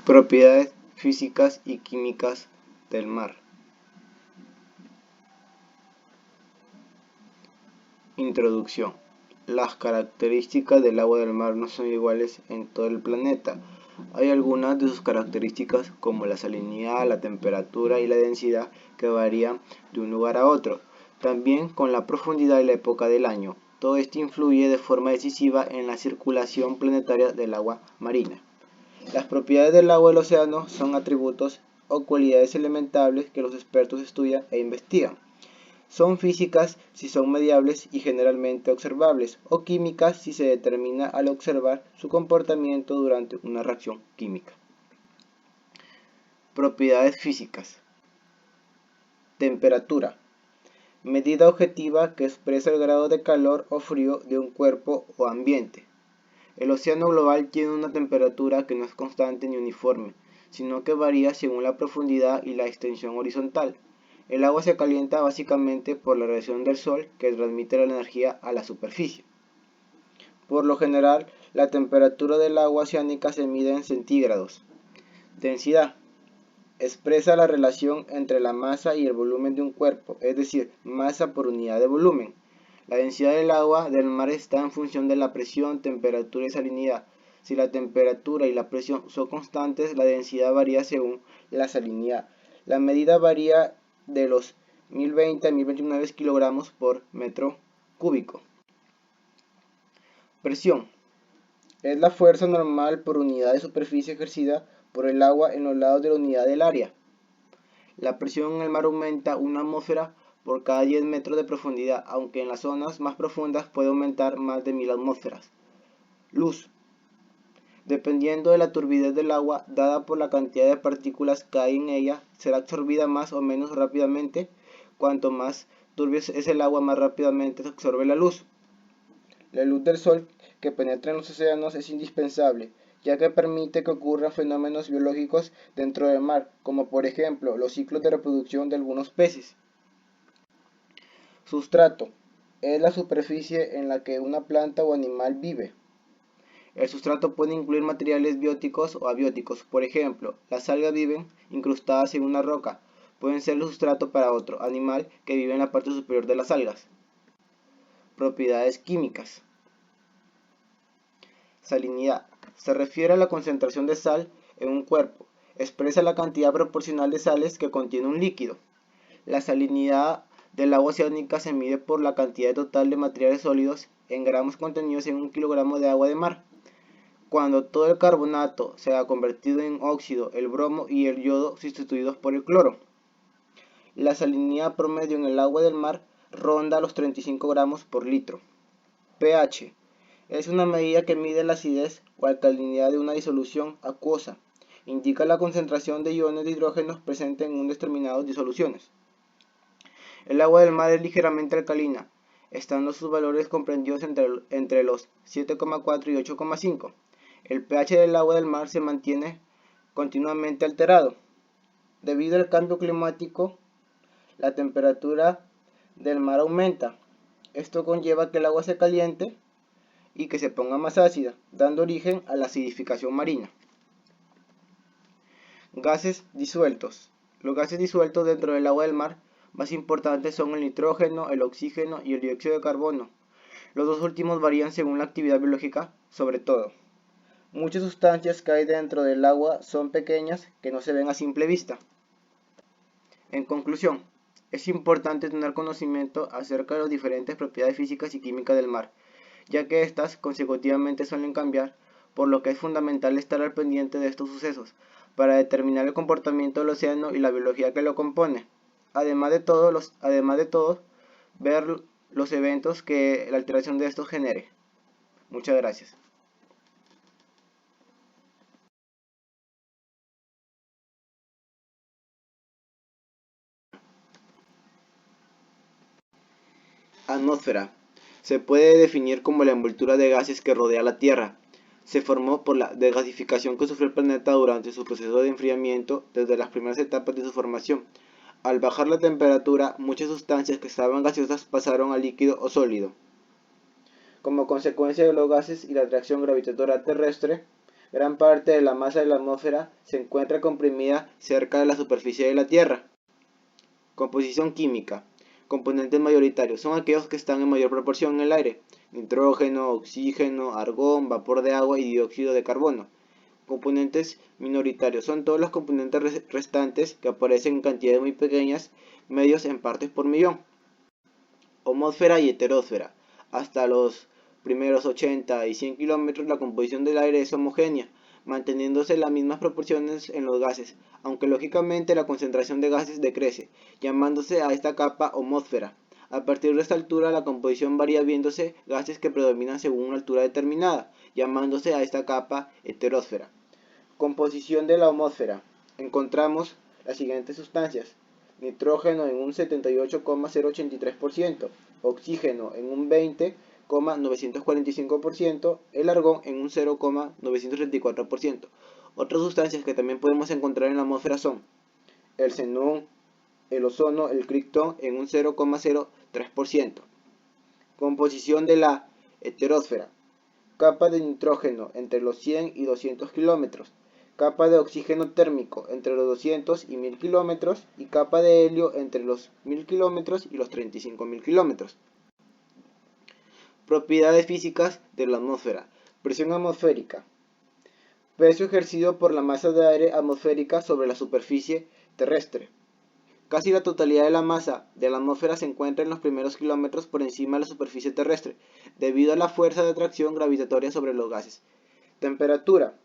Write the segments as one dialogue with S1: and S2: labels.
S1: Propiedades físicas y químicas del mar. Introducción. Las características del agua del mar no son iguales en todo el planeta. Hay algunas de sus características, como la salinidad, la temperatura y la densidad, que varían de un lugar a otro. También con la profundidad y la época del año. Todo esto influye de forma decisiva en la circulación planetaria del agua marina. Las propiedades del agua del océano son atributos o cualidades elementables que los expertos estudian e investigan. Son físicas si son mediables y generalmente observables, o químicas si se determina al observar su comportamiento durante una reacción química. Propiedades físicas. Temperatura. Medida objetiva que expresa el grado de calor o frío de un cuerpo o ambiente. El océano global tiene una temperatura que no es constante ni uniforme, sino que varía según la profundidad y la extensión horizontal. El agua se calienta básicamente por la radiación del sol que transmite la energía a la superficie. Por lo general, la temperatura del agua oceánica se mide en centígrados. Densidad. Expresa la relación entre la masa y el volumen de un cuerpo, es decir, masa por unidad de volumen. La densidad del agua del mar está en función de la presión, temperatura y salinidad. Si la temperatura y la presión son constantes, la densidad varía según la salinidad. La medida varía de los 1020 a 1029 kilogramos por metro cúbico. Presión. Es la fuerza normal por unidad de superficie ejercida por el agua en los lados de la unidad del área. La presión en el mar aumenta 1 atmósfera por cada 10 metros de profundidad, aunque en las zonas más profundas puede aumentar más de 1000 atmósferas. Luz. Dependiendo de la turbidez del agua, dada por la cantidad de partículas que hay en ella, será absorbida más o menos rápidamente. Cuanto más turbio es el agua, más rápidamente se absorbe la luz. La luz del sol que penetra en los océanos es indispensable, ya que permite que ocurran fenómenos biológicos dentro del mar, como por ejemplo los ciclos de reproducción de algunos peces. Sustrato. Es la superficie en la que una planta o animal vive. El sustrato puede incluir materiales bióticos o abióticos. Por ejemplo, las algas viven incrustadas en una roca. Pueden ser el sustrato para otro animal que vive en la parte superior de las algas. Propiedades químicas. Salinidad. Se refiere a la concentración de sal en un cuerpo. Expresa la cantidad proporcional de sales que contiene un líquido. La salinidad del agua oceánica se mide por la cantidad total de materiales sólidos en gramos contenidos en 1 kilogramo de agua de mar. Cuando todo el carbonato se ha convertido en óxido, el bromo y el yodo sustituidos por el cloro. La salinidad promedio en el agua del mar ronda los 35 gramos por litro. pH. Es una medida que mide la acidez o alcalinidad de una disolución acuosa. Indica la concentración de iones de hidrógeno presente en un determinado disoluciones. El agua del mar es ligeramente alcalina, estando sus valores comprendidos entre los 7,4 y 8,5. El pH del agua del mar se mantiene continuamente alterado. Debido al cambio climático, la temperatura del mar aumenta. Esto conlleva que el agua se caliente y que se ponga más ácida, dando origen a la acidificación marina. Gases disueltos. Los gases disueltos dentro del agua del mar más importantes son el nitrógeno, el oxígeno y el dióxido de carbono. Los dos últimos varían según la actividad biológica, sobre todo. Muchas sustancias que hay dentro del agua son pequeñas que no se ven a simple vista. En conclusión, es importante tener conocimiento acerca de las diferentes propiedades físicas y químicas del mar, ya que éstas consecutivamente suelen cambiar, por lo que es fundamental estar al pendiente de estos sucesos para determinar el comportamiento del océano y la biología que lo compone. Además de todo, ver los eventos que la alteración de estos genere. Muchas gracias. Atmósfera. Se puede definir como la envoltura de gases que rodea la Tierra. Se formó por la desgasificación que sufrió el planeta durante su proceso de enfriamiento desde las primeras etapas de su formación. Al bajar la temperatura, muchas sustancias que estaban gaseosas pasaron a líquido o sólido. Como consecuencia de los gases y la atracción gravitatoria terrestre, Gran parte de la masa de la atmósfera se encuentra comprimida cerca de la superficie de la Tierra. Composición química. Componentes mayoritarios son aquellos que están en mayor proporción en el aire: nitrógeno, oxígeno, argón, vapor de agua y dióxido de carbono. Componentes minoritarios son todos los componentes restantes que aparecen en cantidades muy pequeñas, medios en partes por millón. Homosfera y heterósfera. Hasta los primeros 80 y 100 kilómetros la composición del aire es homogénea, manteniéndose las mismas proporciones en los gases, aunque lógicamente la concentración de gases decrece, llamándose a esta capa homosfera. A partir de esta altura la composición varía viéndose gases que predominan según una altura determinada, llamándose a esta capa heterósfera. Composición de la atmósfera. Encontramos las siguientes sustancias: nitrógeno en un 78,083%, oxígeno en un 20,945%, el argón en un 0,934%. Otras sustancias que también podemos encontrar en la atmósfera son el xenón, el ozono, el criptón en un 0,03%. Composición de la heterósfera. Capa de nitrógeno entre los 100 y 200 kilómetros, capa de oxígeno térmico entre los 200 y 1000 kilómetros y capa de helio entre los 1000 kilómetros y los 35.000 kilómetros. Propiedades físicas de la atmósfera. Presión atmosférica. Peso ejercido por la masa de aire atmosférica sobre la superficie terrestre. Casi la totalidad de la masa de la atmósfera se encuentra en los primeros kilómetros por encima de la superficie terrestre, debido a la fuerza de atracción gravitatoria sobre los gases. Temperatura.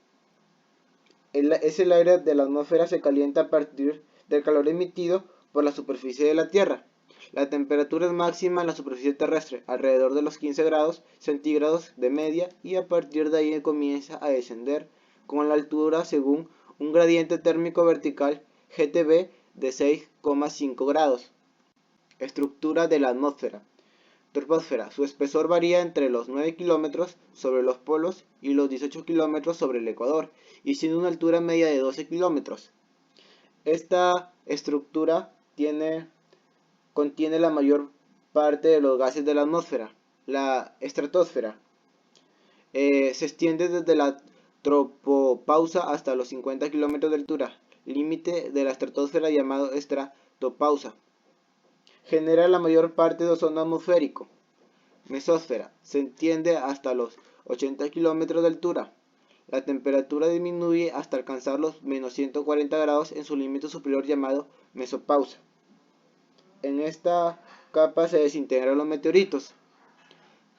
S1: Es el aire de la atmósfera se calienta a partir del calor emitido por la superficie de la Tierra. La temperatura es máxima en la superficie terrestre, alrededor de los 15 grados centígrados de media, y a partir de ahí comienza a descender con la altura según un gradiente térmico vertical GTB de 6,5 grados. Estructura de la atmósfera. Troposfera. Su espesor varía entre los 9 kilómetros sobre los polos y los 18 kilómetros sobre el ecuador, y siendo una altura media de 12 kilómetros. Esta estructura contiene la mayor parte de los gases de la atmósfera. La estratosfera se extiende desde la tropopausa hasta los 50 kilómetros de altura, límite de la estratosfera llamado estratopausa. Genera la mayor parte de ozono atmosférico. Mesósfera se extiende hasta los 80 kilómetros de altura. La temperatura disminuye hasta alcanzar los menos 140 grados en su límite superior llamado mesopausa. En esta capa se desintegran los meteoritos.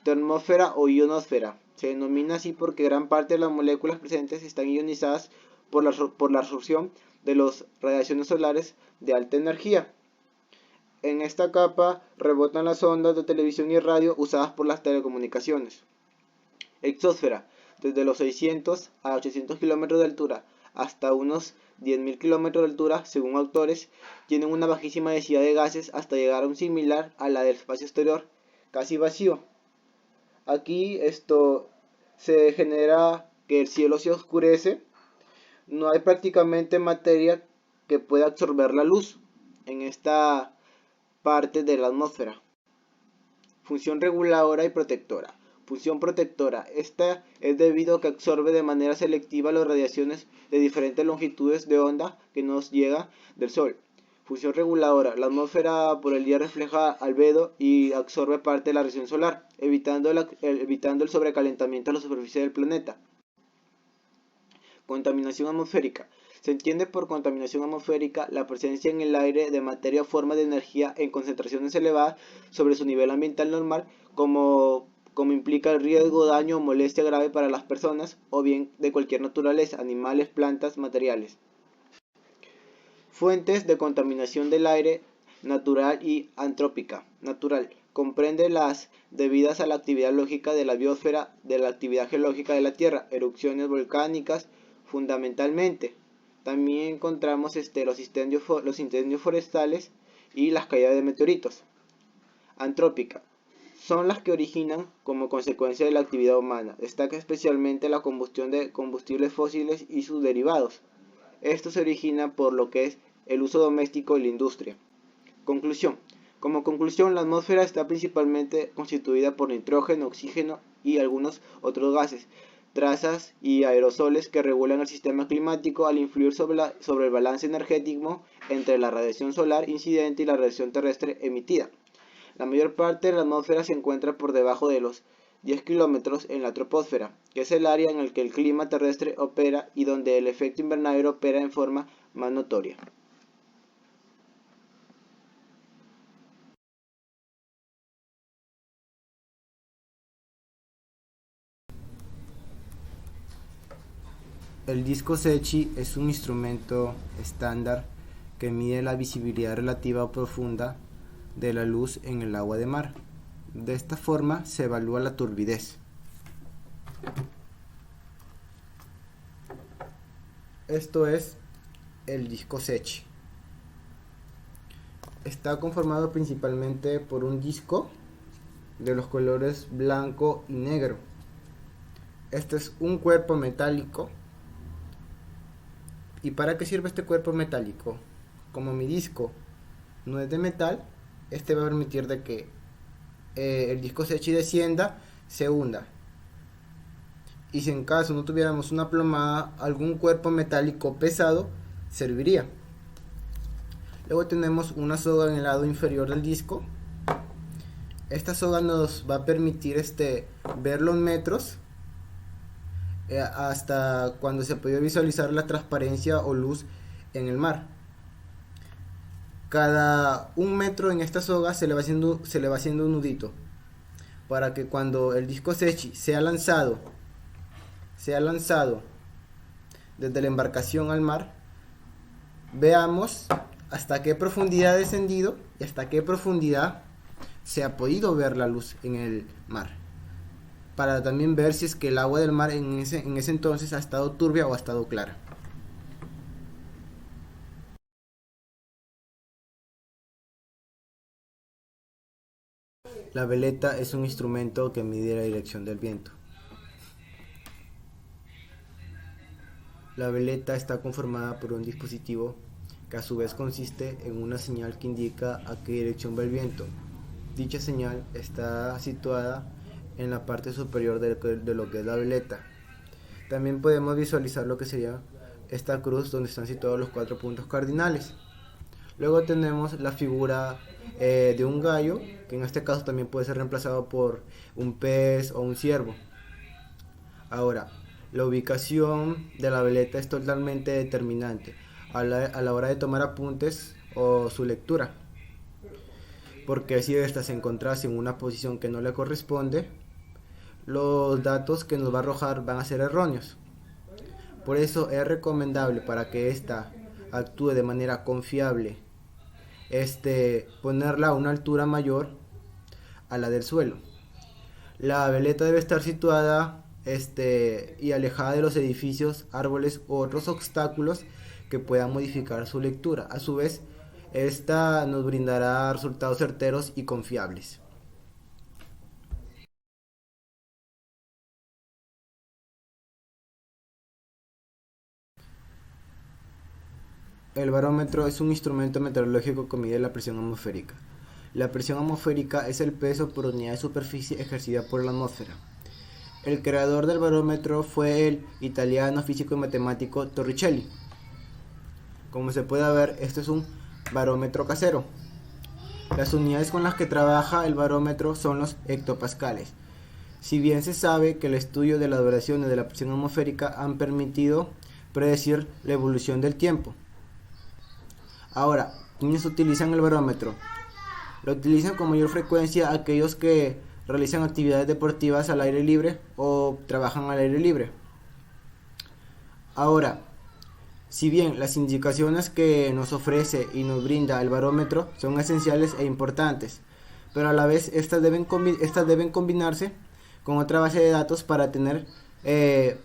S1: Termósfera o ionosfera. Se denomina así porque gran parte de las moléculas presentes están ionizadas por la absorción de las radiaciones solares de alta energía. En esta capa rebotan las ondas de televisión y radio usadas por las telecomunicaciones. Exósfera. Desde los 600 a 800 kilómetros de altura hasta unos 10.000 kilómetros de altura, según autores, tienen una bajísima densidad de gases hasta llegar a un similar a la del espacio exterior, casi vacío. Aquí esto se genera que el cielo se oscurece, no hay prácticamente materia que pueda absorber la luz en esta parte de la atmósfera. Función reguladora y protectora. Función protectora. Esta es debido a que absorbe de manera selectiva las radiaciones de diferentes longitudes de onda que nos llega del Sol. Función reguladora. La atmósfera por el día refleja albedo y absorbe parte de la radiación solar, evitando el sobrecalentamiento de la superficie del planeta. Contaminación atmosférica. Se entiende por contaminación atmosférica la presencia en el aire de materia o forma de energía en concentraciones elevadas sobre su nivel ambiental normal, como implica el riesgo, daño o molestia grave para las personas, o bien de cualquier naturaleza, animales, plantas, materiales. Fuentes de contaminación del aire natural y antrópica. Natural. Comprende las debidas a la actividad lógica de la biosfera, de la actividad geológica de la Tierra, erupciones volcánicas fundamentalmente. También encontramos los incendios forestales y las caídas de meteoritos. Antrópica. Son las que originan como consecuencia de la actividad humana. Destaca especialmente la combustión de combustibles fósiles y sus derivados. Esto se origina por lo que es el uso doméstico y la industria. Conclusión. Como conclusión, la atmósfera está principalmente constituida por nitrógeno, oxígeno y algunos otros gases. trazas y aerosoles que regulan el sistema climático al influir sobre el balance energético entre la radiación solar incidente y la radiación terrestre emitida. La mayor parte de la atmósfera se encuentra por debajo de los 10 kilómetros en la troposfera, que es el área en el que el clima terrestre opera y donde el efecto invernadero opera en forma más notoria. El disco Secchi es un instrumento estándar que mide la visibilidad relativa o profunda de la luz en el agua de mar. De esta forma se evalúa la turbidez. Esto es el disco Secchi. Está conformado principalmente por un disco de los colores blanco y negro. Este es un cuerpo metálico. ¿Y para qué sirve este cuerpo metálico? Como mi disco no es de metal, este va a permitir de que el disco Secchi descienda, se hunda. Y si en caso no tuviéramos una plomada, algún cuerpo metálico pesado serviría. Luego tenemos una soga en el lado inferior del disco. Esta soga nos va a permitir ver los metros hasta cuando se puede visualizar la transparencia o luz en el mar. Cada 1 metro en esta soga se le va haciendo un nudito para que cuando el disco Secchi sea lanzado desde la embarcación al mar, veamos hasta qué profundidad ha descendido y hasta qué profundidad se ha podido ver la luz en el mar, para también ver si es que el agua del mar en ese entonces ha estado turbia o ha estado clara. La veleta es un instrumento que mide la dirección del viento. La veleta está conformada por un dispositivo que a su vez consiste en una señal que indica a qué dirección va el viento. Dicha señal está situada en la parte superior de lo que es la veleta. También podemos visualizar lo que sería esta cruz donde están situados los 4 puntos cardinales. Luego tenemos la figura de un gallo, que en este caso también puede ser reemplazado por un pez o un ciervo. Ahora, la ubicación de la veleta es totalmente determinante a la hora de tomar apuntes o su lectura, porque si ésta se encontrase en una posición que no le corresponde, los datos que nos va a arrojar van a ser erróneos. Por eso es recomendable, para que ésta actúe de manera confiable, ponerla a una altura mayor a la del suelo. La veleta debe estar situada y alejada de los edificios, árboles u otros obstáculos que puedan modificar su lectura. A su vez, esta nos brindará resultados certeros y confiables. El barómetro es un instrumento meteorológico que mide la presión atmosférica. La presión atmosférica es el peso por unidad de superficie ejercida por la atmósfera. El creador del barómetro fue el italiano físico y matemático Torricelli. Como se puede ver, este es un barómetro casero. Las unidades con las que trabaja el barómetro son los hectopascales. Si bien se sabe que el estudio de las variaciones de la presión atmosférica han permitido predecir la evolución del tiempo. Ahora, ¿quiénes utilizan el barómetro? Lo utilizan con mayor frecuencia aquellos que realizan actividades deportivas al aire libre o trabajan al aire libre. Ahora, si bien las indicaciones que nos ofrece y nos brinda el barómetro son esenciales e importantes, pero a la vez estas deben combinarse con otra base de datos para tener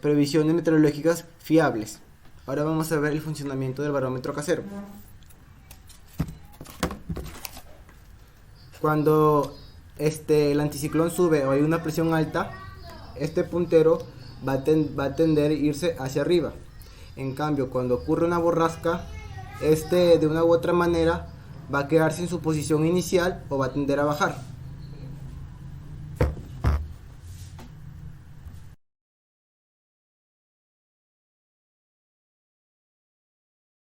S1: previsiones meteorológicas fiables. Ahora vamos a ver el funcionamiento del barómetro casero. Cuando el anticiclón sube o hay una presión alta, este puntero va a tender a irse hacia arriba. En cambio, cuando ocurre una borrasca, de una u otra manera va a quedarse en su posición inicial o va a tender a bajar.